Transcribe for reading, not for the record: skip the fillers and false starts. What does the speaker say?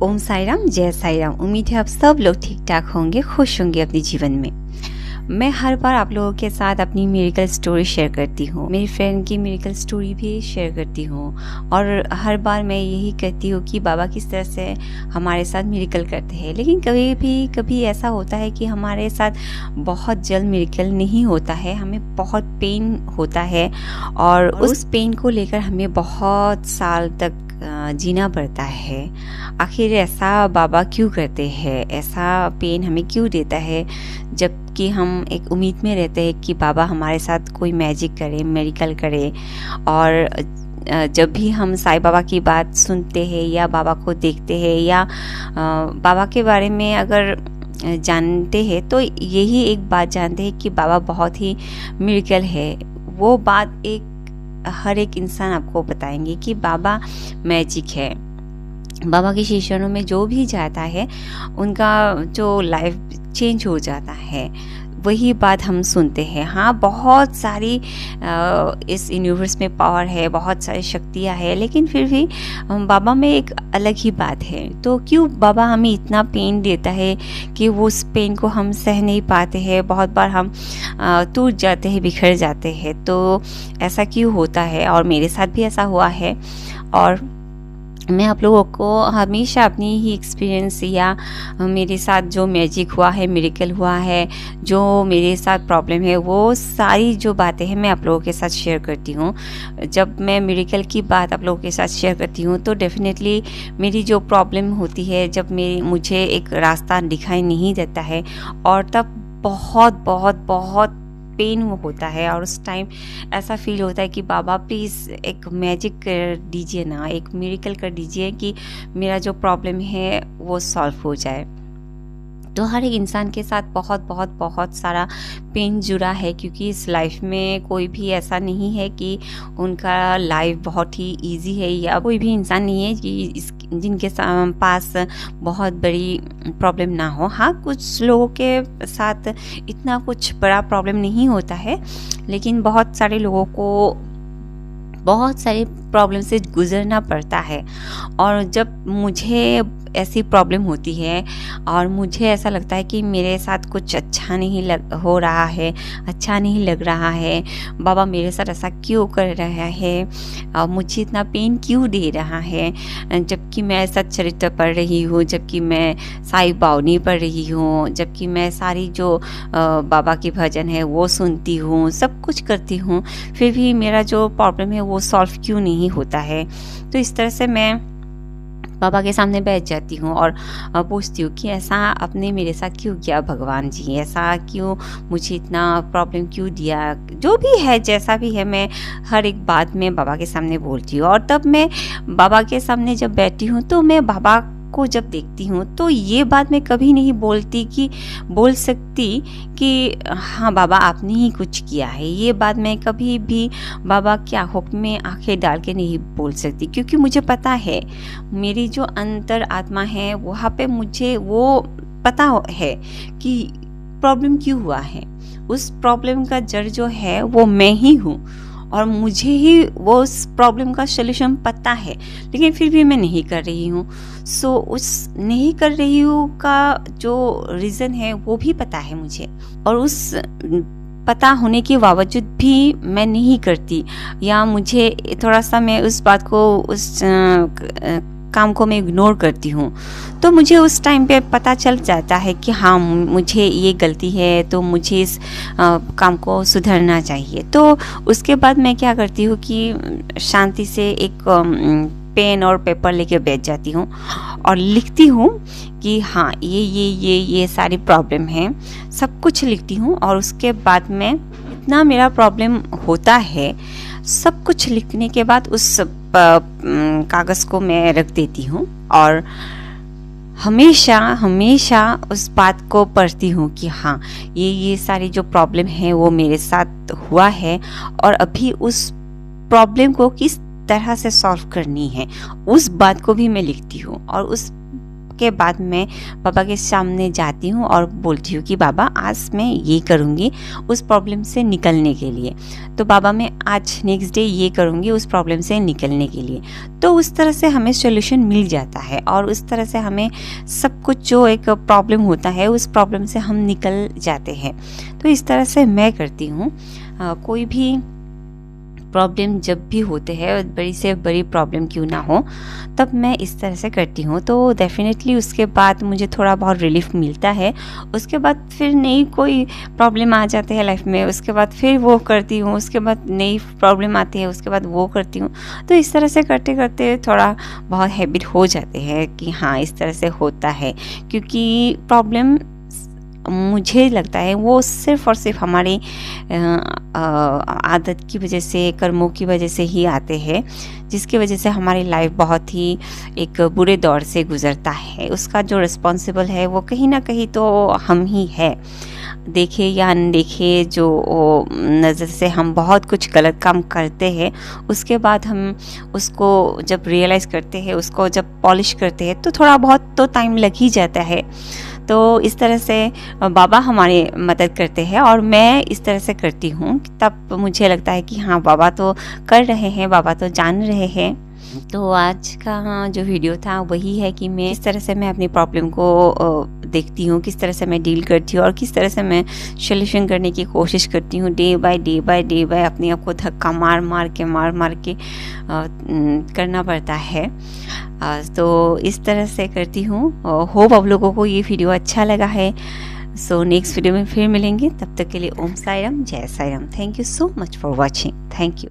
ओम साई राम, जय साई राम। उम्मीद है आप सब लोग ठीक ठाक होंगे, खुश होंगे अपने जीवन में। मैं हर बार आप लोगों के साथ अपनी मिरेकल स्टोरी शेयर करती हूँ, मेरी फ्रेंड की मिरेकल स्टोरी भी शेयर करती हूँ और हर बार मैं यही कहती हूँ कि बाबा किस तरह से हमारे साथ मिरेकल करते हैं। लेकिन कभी ऐसा होता है कि हमारे साथ बहुत जल्द मिरेकल नहीं होता है, हमें बहुत पेन होता है और उस पेन को लेकर हमें बहुत साल तक जीना पड़ता है। आखिर ऐसा बाबा क्यों करते हैं, ऐसा पेन हमें क्यों देता है, जबकि हम एक उम्मीद में रहते हैं कि बाबा हमारे साथ कोई मैजिक करे, मिरेकल करे। और जब भी हम साईं बाबा की बात सुनते हैं या बाबा को देखते हैं या बाबा के बारे में अगर जानते हैं तो यही एक बात जानते हैं कि बाबा बहुत ही मिरेकल है। वो बात हर एक इंसान आपको बताएंगे कि बाबा मैजिक है। बाबा के शिष्यों में जो भी जाता है उनका जो लाइफ चेंज हो जाता है, वही बात हम सुनते हैं। हाँ, बहुत सारी इस यूनिवर्स में पावर है, बहुत सारी शक्तियाँ हैं, लेकिन फिर भी बाबा में एक अलग ही बात है। तो क्यों बाबा हमें इतना पेन देता है कि वो उस पेन को हम सह नहीं पाते हैं, बहुत बार हम टूट जाते हैं, बिखर जाते हैं। तो ऐसा क्यों होता है? और मेरे साथ भी ऐसा हुआ है और मैं आप लोगों को हमेशा अपनी ही एक्सपीरियंस या मेरे साथ जो मैजिक हुआ है, मिरेकल हुआ है, जो मेरे साथ प्रॉब्लम है, वो सारी जो बातें हैं मैं आप लोगों के साथ शेयर करती हूँ। जब मैं मिरेकल की बात आप लोगों के साथ शेयर करती हूँ तो डेफिनेटली मेरी जो प्रॉब्लम होती है, जब मुझे एक रास्ता दिखाई नहीं देता है और तब बहुत बहुत बहुत पेन होता है और उस टाइम ऐसा फील होता है कि बाबा प्लीज़ एक मैजिक कर दीजिए ना, एक मिरेकल कर दीजिए कि मेरा जो प्रॉब्लम है वो सॉल्व हो जाए। तो हर एक इंसान के साथ बहुत बहुत बहुत सारा पेन जुड़ा है, क्योंकि इस लाइफ में कोई भी ऐसा नहीं है कि उनका लाइफ बहुत ही इजी है, या कोई भी इंसान नहीं है कि जिनके पास बहुत बड़ी प्रॉब्लम ना हो। हाँ, कुछ लोगों के साथ इतना कुछ बड़ा प्रॉब्लम नहीं होता है, लेकिन बहुत सारे लोगों को बहुत सारे प्रॉब्लम से गुजरना पड़ता है। और जब मुझे ऐसी प्रॉब्लम होती है और मुझे ऐसा लगता है कि मेरे साथ कुछ अच्छा नहीं हो रहा है, अच्छा नहीं लग रहा है, बाबा मेरे साथ ऐसा क्यों कर रहा है, मुझे इतना पेन क्यों दे रहा है, जबकि मैं सच्चरित्र पढ़ रही हूँ, जबकि मैं साईं बावनी पढ़ रही हूँ, जबकि मैं सारी जो बाबा की भजन है वो सुनती हूँ, सब कुछ करती हूँ, फिर भी मेरा जो प्रॉब्लम है वो सॉल्व क्यों नहीं होता है। तो इस तरह से मैं बाबा के सामने बैठ जाती हूँ और पूछती हूँ कि ऐसा आपने मेरे साथ क्यों किया भगवान जी, ऐसा क्यों, मुझे इतना प्रॉब्लम क्यों दिया। जो भी है, जैसा भी है, मैं हर एक बात में बाबा के सामने बोलती हूँ। और तब मैं बाबा के सामने जब बैठी हूँ तो मैं बाबा को जब देखती हूँ तो ये बात मैं कभी नहीं बोल सकती कि हाँ बाबा आपने ही कुछ किया है। ये बात मैं कभी भी बाबा के आँखों में आंखें डाल के नहीं बोल सकती, क्योंकि मुझे पता है मेरी जो अंतर आत्मा है वहाँ पे मुझे वो पता है कि प्रॉब्लम क्यों हुआ है। उस प्रॉब्लम का जड़ जो है वो मैं ही हूँ और मुझे ही वो उस प्रॉब्लम का सलूशन पता है, लेकिन फिर भी मैं नहीं कर रही हूँ। सो उस नहीं कर रही हूँ का जो रीज़न है वो भी पता है मुझे, और उस पता होने के बावजूद भी मैं नहीं करती, या मुझे थोड़ा सा मैं उस बात को, उस काम को मैं इग्नोर करती हूँ। तो मुझे उस टाइम पे पता चल जाता है कि हाँ मुझे ये गलती है, तो मुझे इस काम को सुधरना चाहिए। तो उसके बाद मैं क्या करती हूँ कि शांति से एक पेन और पेपर लेके बैठ जाती हूँ और लिखती हूँ कि हाँ ये सारी प्रॉब्लम है, सब कुछ लिखती हूँ। और उसके बाद में इतना मेरा प्रॉब्लम होता है, सब कुछ लिखने के बाद उस कागज़ को मैं रख देती हूँ और हमेशा उस बात को पढ़ती हूँ कि हाँ ये सारी जो प्रॉब्लम है वो मेरे साथ हुआ है और अभी उस प्रॉब्लम को किस तरह से सॉल्व करनी है, उस बात को भी मैं लिखती हूँ। और उसके बाद मैं पापा के सामने जाती हूँ और बोलती हूँ कि बाबा आज मैं ये करूँगी उस प्रॉब्लम से निकलने के लिए, तो बाबा मैं आज नेक्स्ट डे ये करूँगी उस प्रॉब्लम से निकलने के लिए। तो उस तरह से हमें सॉल्यूशन मिल जाता है और उस तरह से हमें सब कुछ जो एक प्रॉब्लम होता है उस प्रॉब्लम से हम निकल जाते हैं। तो इस तरह से मैं करती हूँ। कोई भी प्रॉब्लम जब भी होते हैं, बड़ी से बड़ी प्रॉब्लम क्यों ना हो, तब मैं इस तरह से करती हूँ। तो डेफिनेटली उसके बाद मुझे थोड़ा बहुत रिलीफ मिलता है। उसके बाद फिर नई कोई प्रॉब्लम आ जाते हैं लाइफ में, उसके बाद फिर वो करती हूँ, उसके बाद नई प्रॉब्लम आती है, उसके बाद वो करती हूँ। तो इस तरह से करते करते थोड़ा बहुत हैबिट हो जाते हैं कि हाँ इस तरह से होता है, क्योंकि प्रॉब्लम मुझे लगता है वो सिर्फ़ और सिर्फ हमारी आदत की वजह से, कर्मों की वजह से ही आते हैं, जिसकी वजह से हमारी लाइफ बहुत ही एक बुरे दौर से गुज़रता है। उसका जो रिस्पॉन्सिबल है वो कहीं ना कहीं तो हम ही है। देखे या अनदेखे जो नज़र से हम बहुत कुछ गलत काम करते हैं, उसके बाद हम उसको जब रियलाइज़ करते हैं, उसको जब पॉलिश करते हैं, तो थोड़ा बहुत तो टाइम लग ही जाता है। तो इस तरह से बाबा हमारी मदद करते हैं और मैं इस तरह से करती हूँ। तब मुझे लगता है कि हाँ बाबा तो कर रहे हैं, बाबा तो जान रहे हैं। तो आज का जो वीडियो था वही है कि मैं किस तरह से मैं अपनी प्रॉब्लम को देखती हूँ, किस तरह से मैं डील करती हूँ और किस तरह से मैं सॉल्यूशन करने की कोशिश करती हूँ। डे बाय अपने आप को धक्का मार मार के करना पड़ता है। तो इस तरह से करती हूँ। होप आप लोगों को ये वीडियो अच्छा लगा है। सो नेक्स्ट वीडियो में फिर मिलेंगे, तब तक के लिए ओम साई राम, जय Sai Ram. Thank you so much for watching. Thank you.